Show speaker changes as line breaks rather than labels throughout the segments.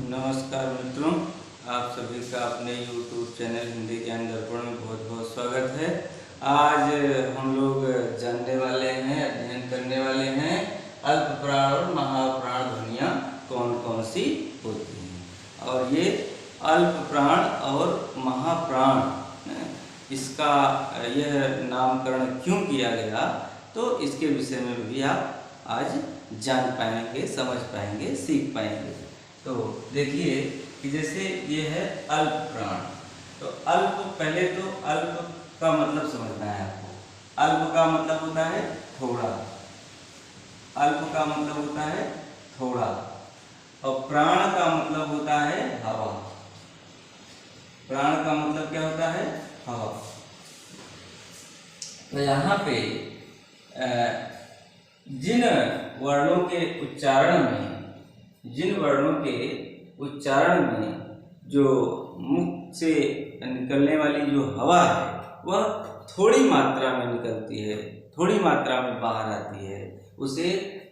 नमस्कार मित्रों, आप सभी का अपने YouTube चैनल हिंदी ज्ञान दर्पण में बहुत बहुत स्वागत है। आज हम लोग जानने वाले हैं, अध्ययन करने वाले हैं अल्प प्राण और महाप्राण ध्वनियाँ कौन कौन सी होती हैं। और ये अल्प प्राण और महाप्राण इसका यह नामकरण क्यों किया गया, तो इसके विषय में भी आप आज जान पाएंगे, समझ पाएंगे, सीख पाएंगे। तो देखिए कि जैसे ये है अल्प प्राण, तो अल्प, पहले तो अल्प का मतलब समझना है आपको। अल्प का मतलब होता है थोड़ा, अल्प का मतलब होता है थोड़ा, और प्राण का मतलब होता है हवा। प्राण का मतलब क्या होता है? हवा। तो यहाँ पे जिन वर्णों के उच्चारण में जो मुख से निकलने वाली जो हवा है वह थोड़ी मात्रा में निकलती है, थोड़ी मात्रा में बाहर आती है, उसे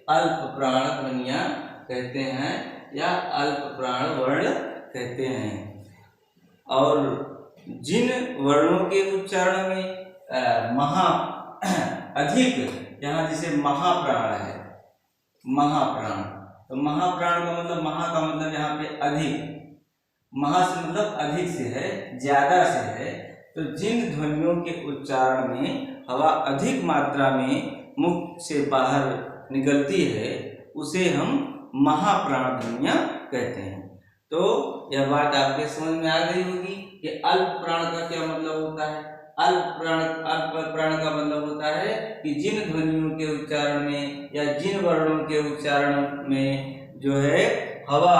अल्प प्राण ध्वनियाँ कहते हैं या अल्प प्राण वर्ण कहते हैं। और जिन वर्णों के उच्चारण में अधिक, यहाँ जैसे महाप्राण है, महाप्राण, तो महाप्राण का मतलब, महा का मतलब यहाँ पे अधिक, महा से मतलब अधिक से है, ज्यादा से है। तो जिन ध्वनियों के उच्चारण में हवा अधिक मात्रा में मुख से बाहर निकलती है उसे हम महाप्राण ध्वनियाँ कहते हैं। तो यह बात आपके समझ में आ गई होगी कि अल्प प्राण का क्या मतलब होता है। अल्प प्राण का मतलब होता है कि जिन ध्वनियों के उच्चारण में या जिन वर्णों के उच्चारण में जो है हवा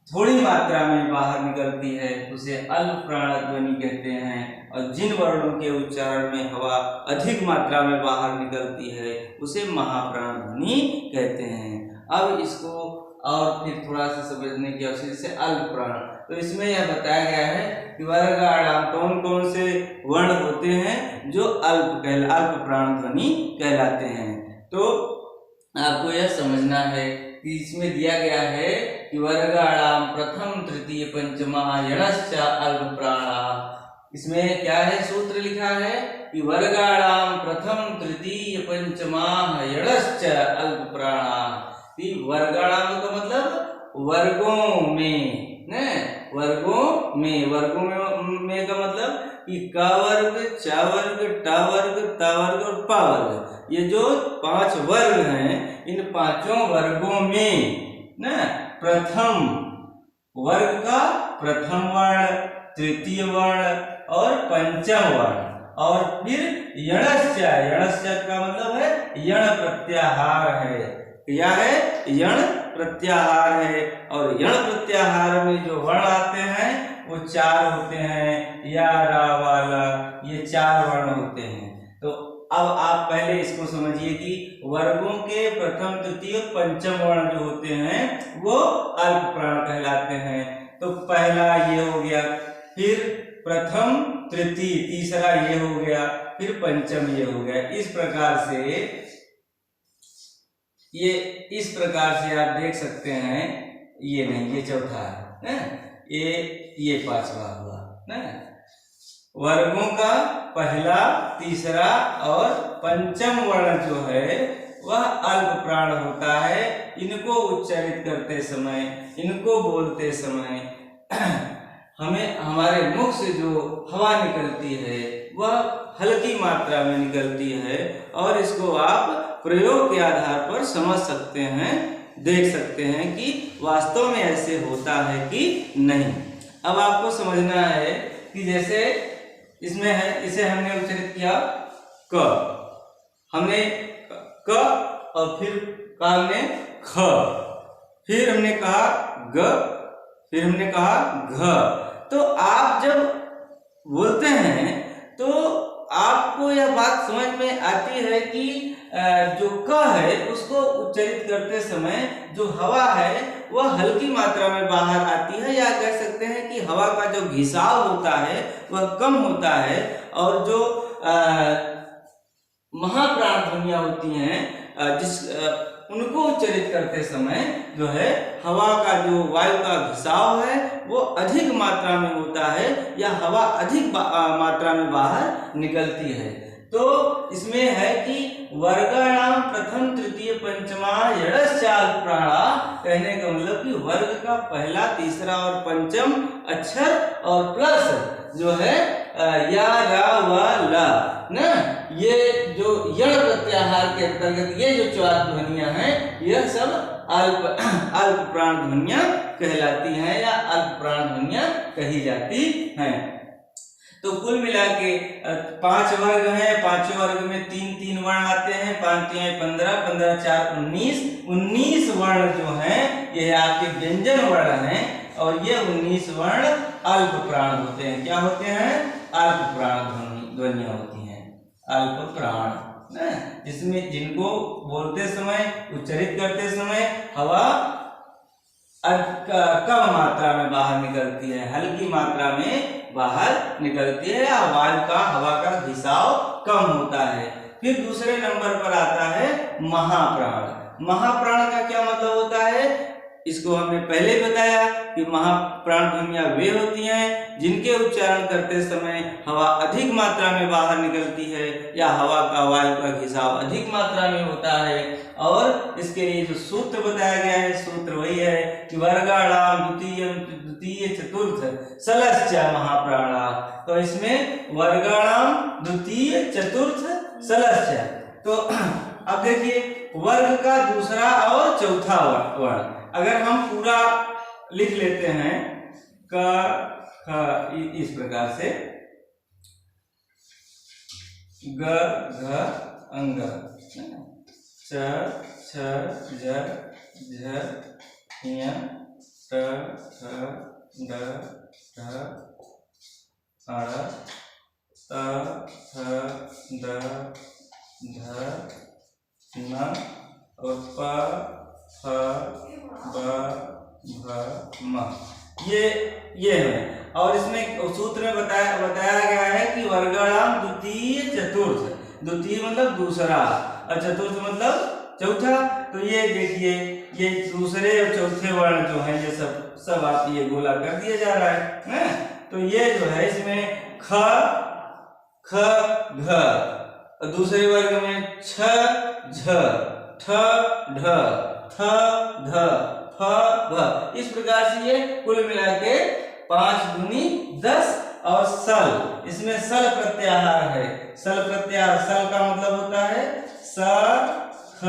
थोड़ी मात्रा में बाहर निकलती है उसे अल्प प्राण ध्वनि कहते हैं, और जिन वर्णों के उच्चारण में हवा अधिक मात्रा में बाहर निकलती है उसे महाप्राण ध्वनि कहते हैं। अब इसको और फिर थोड़ा सा समझने की आवश्यकता से अल्प प्राण, तो इसमें यह बताया गया है कि वर्गाणाम कौन कौन से वर्ण होते हैं जो अल्प प्राण ध्वनि कहलाते हैं। तो आपको यह समझना है कि इसमें दिया गया है कि वर्गाणाम प्रथम तृतीय पंचमा यणश्च अल्प प्राणा। इसमें क्या है, सूत्र लिखा है कि वर्गाणाम प्रथम तृतीय पंचमा यणश्च अल्प प्राणा। वर्गाणाम का मतलब वर्गों में, वर्गों में का मतलब कि क वर्ग, च वर्ग, ट वर्ग, त वर्ग और प वर्ग, ये जो 5 वर्ग हैं, इन 5 वर्गों में प्रथम वर्ग का प्रथम वर्ण, तृतीय वर्ण और पंचम वर्ण, और फिर यणश्च का मतलब है यण प्रत्याहार है। क्या है? यण प्रत्याहार है। और यण प्रत्याहार में जो वर्ण आते हैं वो 4 होते हैं, या, रा, वाला, ये 4 वर्ण होते हैं। तो अब आप पहले इसको समझिए कि वर्गों के प्रथम, तृतीय और पंचम वर्ण जो होते हैं वो अल्प प्राण कहलाते हैं। तो पहला ये हो गया, फिर प्रथम, तृतीय, तीसरा ये हो गया, फिर पंचम ये हो गया। इस प्रकार से आप देख सकते हैं, ये नहीं, ये चौथा है, ये 5वां हुआ। वर्गों का पहला, तीसरा और पंचम वर्ण जो है वह अल्प प्राण होता है। इनको उच्चारित करते समय, इनको बोलते समय हमें हमारे मुख से जो हवा निकलती है वह हल्की मात्रा में निकलती है, और इसको आप प्रयोग के आधार पर समझ सकते हैं, देख सकते हैं कि वास्तव में ऐसे होता है कि नहीं। अब आपको समझना है कि जैसे इसमें है, इसे हमने उच्चारित किया क, हमने क, और फिर कहा हमने ख, फिर हमने कहा ग, फिर हमने कहा घ। तो आप जब बोलते हैं तो आपको यह बात समझ में आती है कि जो क है उसको उच्चारित करते समय जो हवा है वह हल्की मात्रा में बाहर आती है, या कह सकते हैं कि हवा का जो घिसाव होता है वह कम होता है। और जो महाप्राण ध्वनियाँ होती हैं, जिस उनको उच्चारित करते समय जो है हवा का जो वायु का घिसाव है वो अधिक मात्रा में होता है या हवा अधिक मात्रा में बाहर निकलती है। तो इसमें है कि वर्गाणाम प्रथम तृतीय पंचमा यड़श्चाल प्राणा, कहने का मतलब कि वर्ग का पहला तीसरा और पंचम अक्षर और प्लस जो है या रा व ला ना, ये जो यण प्रत्याहार के अंतर्गत ये जो 4 ध्वनियां हैं यह सब अल्प प्राण ध्वनियां कहलाती हैं या अल्प प्राण ध्वनियां कही जाती हैं। तो कुल मिला के 5 वर्ग हैं, 5 वर्ग में 3 वर्ण आते हैं, 5 3 15, 15 4 19 वर्ण जो हैं ये आपके व्यंजन वर्ण हैं और ये 19 वर्ण अल्प प्राण होते हैं। क्या होते हैं? अल्प प्राण ध्वनियां होती हैं, अल्प प्राण, जिसमें जिनको बोलते समय उच्चारित करते समय हवा कम मात्रा में बाहर निकलती है, हल्की मात्रा में बाहर निकलती है या हवा का घिसाव कम होता है। फिर दूसरे नंबर पर आता है महाप्राण। महाप्राण का क्या मतलब होता है? इसको हमने पहले बताया कि महाप्राण ध्वनियां वे होती हैं जिनके उच्चारण करते समय हवा अधिक मात्रा में बाहर निकलती है या हवा का वायु का घिसाव अधिक मात्रा में होता है। और इसके लिए जो सूत्र बताया गया है, सूत्र वही है कि वर्गाणाम द्वितीय चतुर्थ सलश्च महाप्राणा। तो इसमें वर्गाणाम द्वितीय चतुर्थ सलश्च। तो अब देखिए वर्ग का दूसरा और चौथा वर्ण अगर हम पूरा लिख लेते हैं क ख इस प्रकार से ग घ अंग च छ ज झ ञ ट ठ ड ढ अ त थ द ध न और प फ ब भ म, ये है। और इसमें सूत्र में बताया गया है कि वर्गाणाम द्वितीय चतुर्थ, द्वितीय मतलब दूसरा और चतुर्थ मतलब चौथा। तो ये देखिए ये दूसरे और चौथे वर्ण जो है ये सब आप ये गोला कर दिया जा रहा है। तो ये जो है इसमें ख ख घ, दूसरे वर्ग में छ झ ठ ढ थ ध फ भ, इस प्रकार से ये कुल मिला के 5 दूनी 10 और सल, इसमें सल प्रत्याहार है। सल प्रत्याहार, सल का मतलब होता है स ख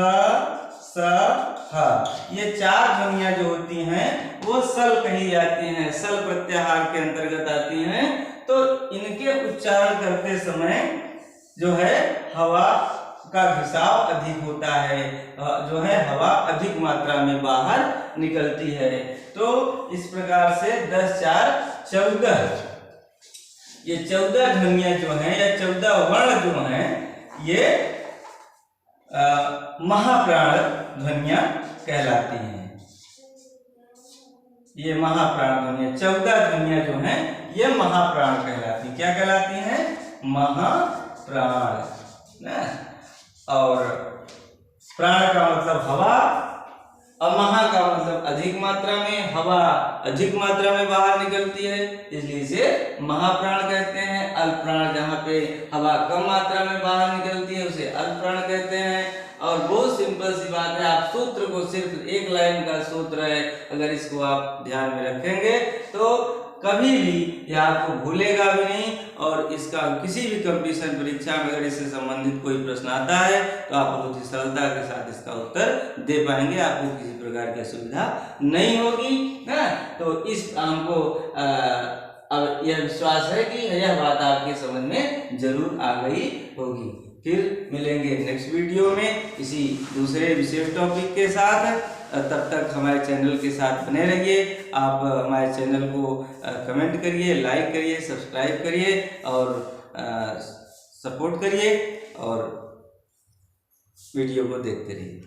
स ह, ये 4 ध्वनियां जो होती हैं वो सल कही जाती हैं, सल प्रत्याहार के अंतर्गत आती हैं। तो इनके उच्चारण करते समय जो है हवा का घिसाव अधिक होता है, जो है हवा अधिक मात्रा में बाहर निकलती है। तो इस प्रकार से 10 4 14, ये 14 ध्वनियां जो हैं या 14 वर्ण जो हैं ये महाप्राण ध्वनियां कहलाती हैं। ये महाप्राण ध्वनियां 14 ध्वनियां जो हैं ये महाप्राण कहलाती, क्या कहलाती हैं? महाप्राण ना। और प्राण का मतलब हवा और महा का मतलब अधिक मात्रा में, हवा अधिक मात्रा में बाहर निकलती है इसलिए इसे महाप्राण कहते हैं। अल्प प्राण जहाँ पे हवा कम मात्रा में बाहर निकलती है उसे अल्प प्राण कहते हैं। और बहुत सिंपल सी बात है, आप सूत्र को सिर्फ एक लाइन का सूत्र है, अगर इसको आप ध्यान में रखेंगे तो कभी भी यह आपको भूलेगा भी नहीं। और इसका किसी भी कंपटीशन परीक्षा में अगर इससे संबंधित कोई प्रश्न आता है तो आप बहुत ही सरलता के साथ इसका उत्तर दे पाएंगे, आपको किसी प्रकार की असुविधा नहीं होगी ना। तो इस हमको अब यह विश्वास है कि यह बात आपके समझ में जरूर आ गई होगी। फिर मिलेंगे नेक्स्ट वीडियो में इसी दूसरे विशेष टॉपिक के साथ। तब तक हमारे चैनल के साथ बने रहिए। आप हमारे चैनल को कमेंट करिए, लाइक करिए, सब्सक्राइब करिए और सपोर्ट करिए और वीडियो को देखते रहिए।